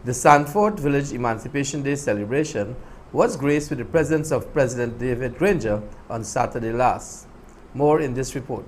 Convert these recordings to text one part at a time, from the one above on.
The Sandvoort Village Emancipation Day celebration was graced with the presence of President David Granger on Saturday last. More in this report.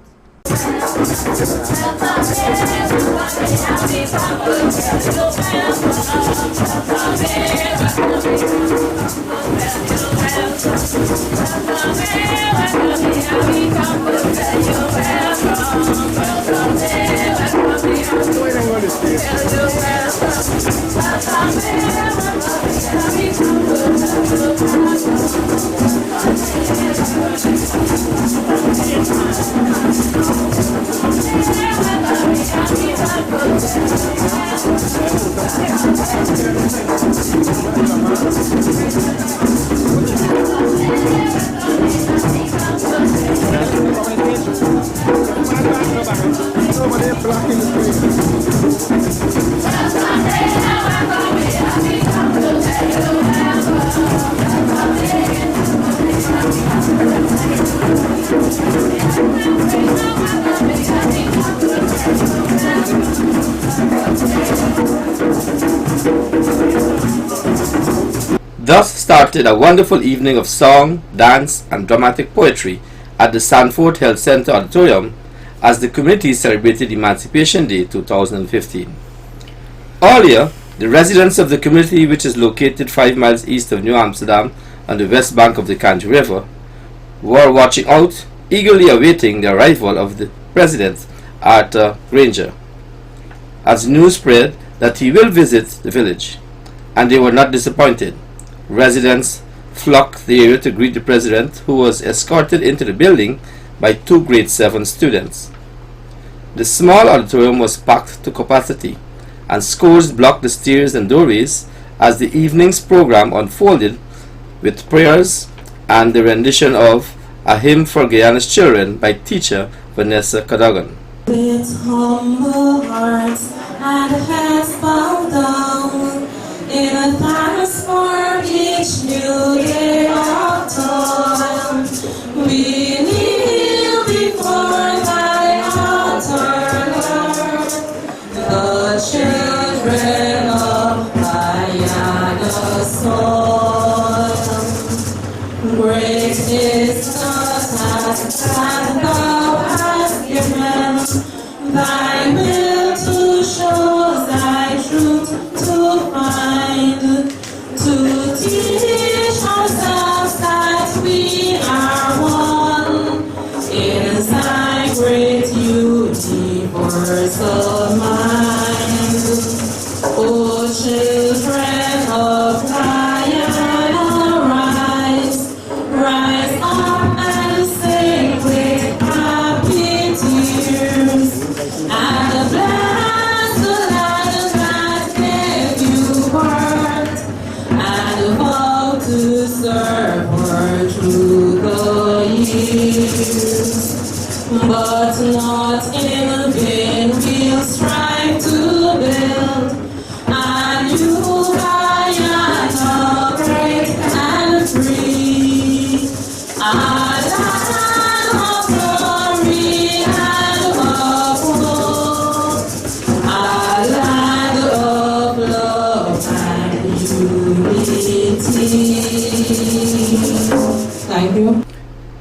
Thus started a wonderful evening of song, dance, and dramatic poetry at the Sandvoort Health Center Auditorium as the community celebrated Emancipation Day 2015. Earlier, the residents of the community, which is located 5 miles east of New Amsterdam on the west bank of the Kanji River, were watching out, eagerly awaiting the arrival of the President Arthur Granger, as news spread that he will visit the village, and they were not disappointed. Residents flocked the area to greet the President, who was escorted into the building by 2 grade 7 students. The small auditorium was packed to capacity, and scores blocked the stairs and doorways as the evening's program unfolded with prayers and the rendition of A Hymn for Guyana's Children by teacher Vanessa Cadogan. With humble hearts and heads bowed down, in a thanks for each new day of toil, we kneel before thy altar, Lord, the children of Guyana's soil. Great is the task that thou hast given, thy will to show thy truth to find, to teach ourselves that we are one in thy great universal mind. O children of Guyana, rise, rise up and sing with happy tears, and bless the land that gave you birth, and vow to serve her through the years. But not in vain we'll strive to build a new Guyana, great and free, a land of glory and of hope, a land of love and unity. Thank you.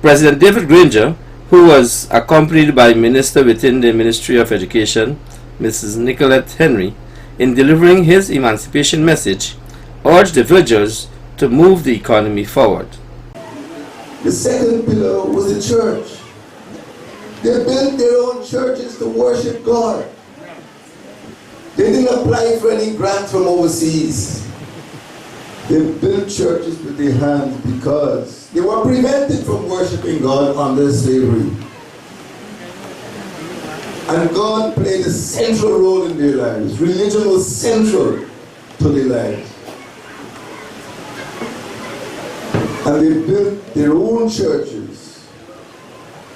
President David Granger, who was accompanied by Minister within the Ministry of Education, Mrs. Nicolette Henry, in delivering his emancipation message, urged the villagers to move the economy forward. The second pillar was the church. They built their own churches to worship God. They didn't apply for any grants from overseas. They built churches with their hands because they were prevented from worshiping God under slavery. And God played a central role in their lives. Religion was central to their lives. And they built their own churches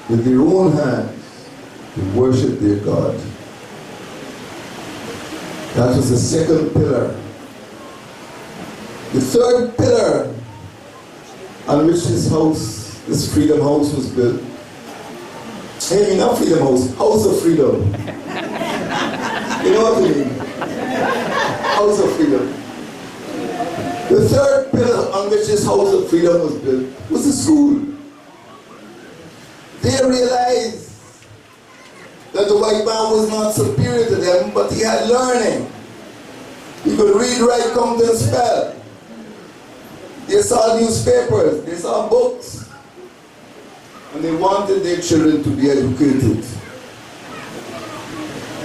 with their own hands to worship their God. That was the second pillar. The third pillar on which this house, this Freedom House was built. Hey, not Freedom House, House of Freedom. You know what I mean? House of Freedom. The third pillar on which this house of freedom was built was the school. They realized that the white man was not superior to them, but he had learning. He could read, write, count, and spell. They saw newspapers, they saw books, and they wanted their children to be educated.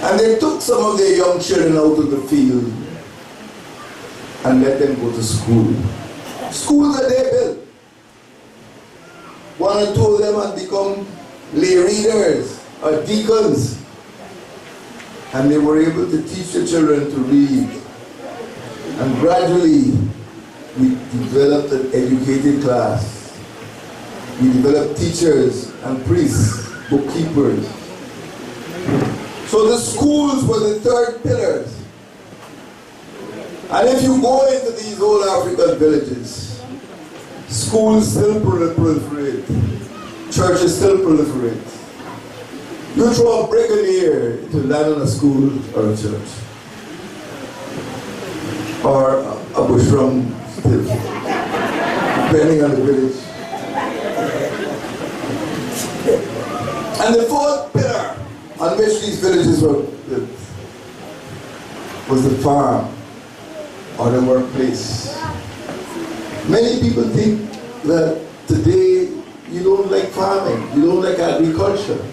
And they took some of their young children out of the field and let them go to school. Schools that they built. One or two of them had become lay readers or deacons, and they were able to teach the children to read. And gradually, we developed an educated class. We developed teachers and priests, bookkeepers. So the schools were the third pillars. And if you go into these old African villages, schools still proliferate, churches still proliferate. You throw a brick in the air to land on a school or a church, or a bushram still, depending on the village. And the fourth pillar on which these villages were built was the farm or the workplace. Many people think that today you don't like farming, you don't like agriculture,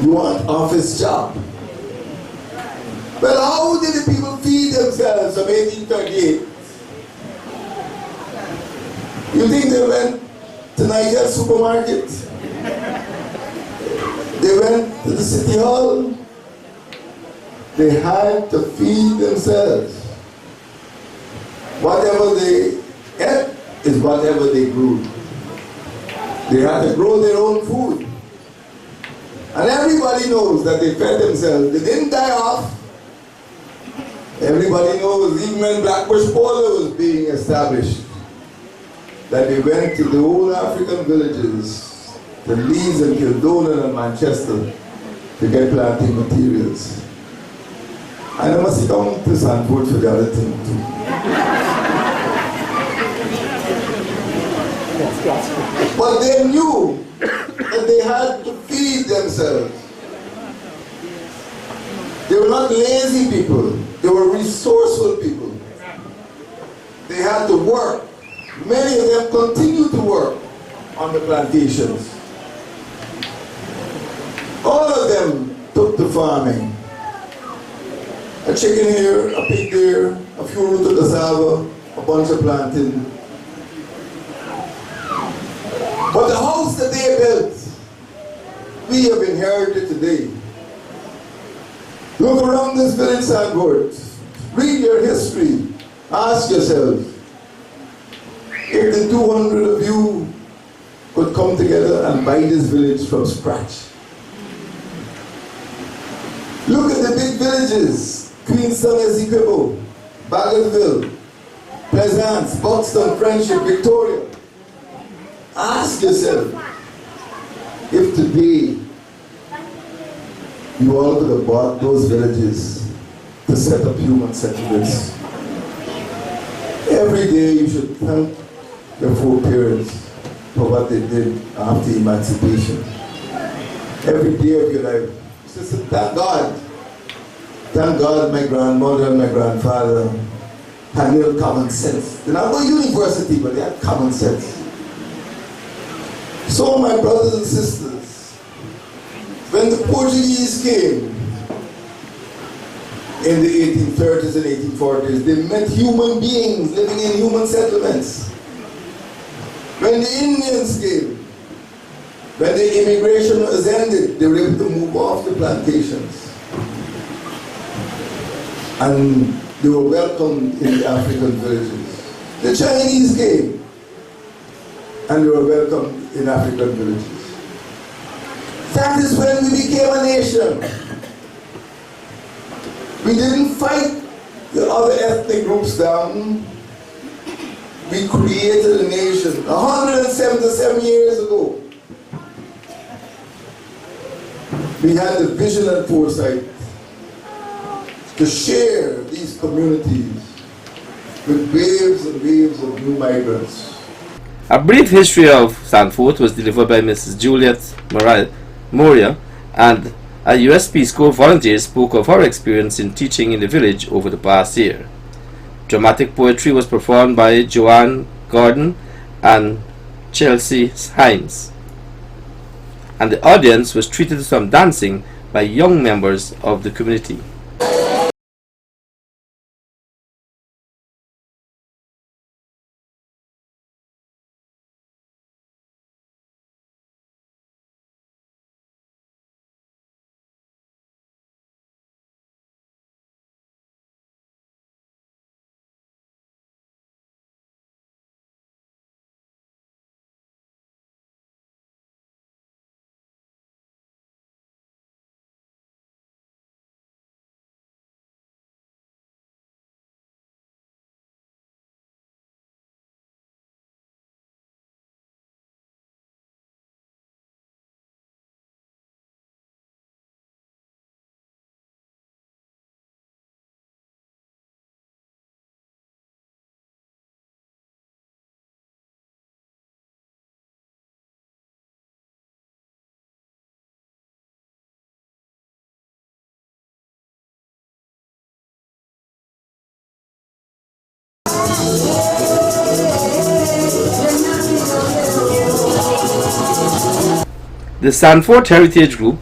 you want office job. Well, how did the people feed themselves from 1838? You think they went to Niger supermarket? They went to the city hall? They had to feed themselves. Whatever they ate is whatever they grew. They had to grow their own food. And everybody knows that they fed themselves. They didn't die off. Everybody knows, even when Blackbush Polo was being established, that they went to the old African villages, the Leeds and Kildonan and Manchester, to get planting materials. And I must come to Sandvoort for the other thing too. But they knew that they had to feed themselves. They were not lazy people. They were resourceful people. They had to work. Many of them continued to work on the plantations. All of them took to farming. A chicken here, a pig there, a few roots of cassava, a bunch of plantain. But the house that they built, we have inherited today. Look around this village, Sandvoort. Read your history. Ask yourself, if the 200 of you could come together and buy this village from scratch. Look at the big villages, Queenstown, Ezequibo, Bagotville, Plaisance, Buxton, Friendship, Victoria. Ask yourself, if today you all could have bought those villages to set up human settlements. Every day you should thank your foreparents for what they did after emancipation. Every day of your life. Just thank God. Thank God my grandmother and my grandfather had little common sense. They not go to university, but they had common sense. So my brothers and sisters, when the Portuguese came in the 1830s and 1840s, they met human beings living in human settlements. When the Indians came, when the immigration was ended, they were able to move off the plantations. And they were welcomed in the African villages. The Chinese came, and they were welcomed in African villages. That is when we became a nation. We didn't fight the other ethnic groups down. We created a nation 177 years ago. We had the vision and foresight to share these communities with waves and waves of new migrants. A brief history of Sandvoort was delivered by Mrs. Juliet Moria, and a US Peace Corps volunteer spoke of her experience in teaching in the village over the past year. Dramatic poetry was performed by Joanne Gordon and Chelsea Hines, and the audience was treated to some dancing by young members of the community. The Sandvoort Heritage Group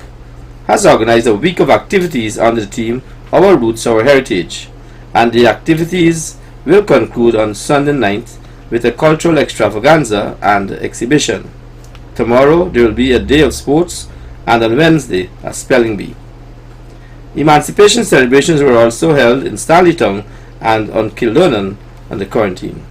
has organized a week of activities under the theme Our Roots, Our Heritage, and the activities will conclude on Sunday night with a cultural extravaganza and exhibition. Tomorrow there will be a day of sports, and on Wednesday a spelling bee. Emancipation celebrations were also held in Stanleytown and on Kildonan on the quarantine.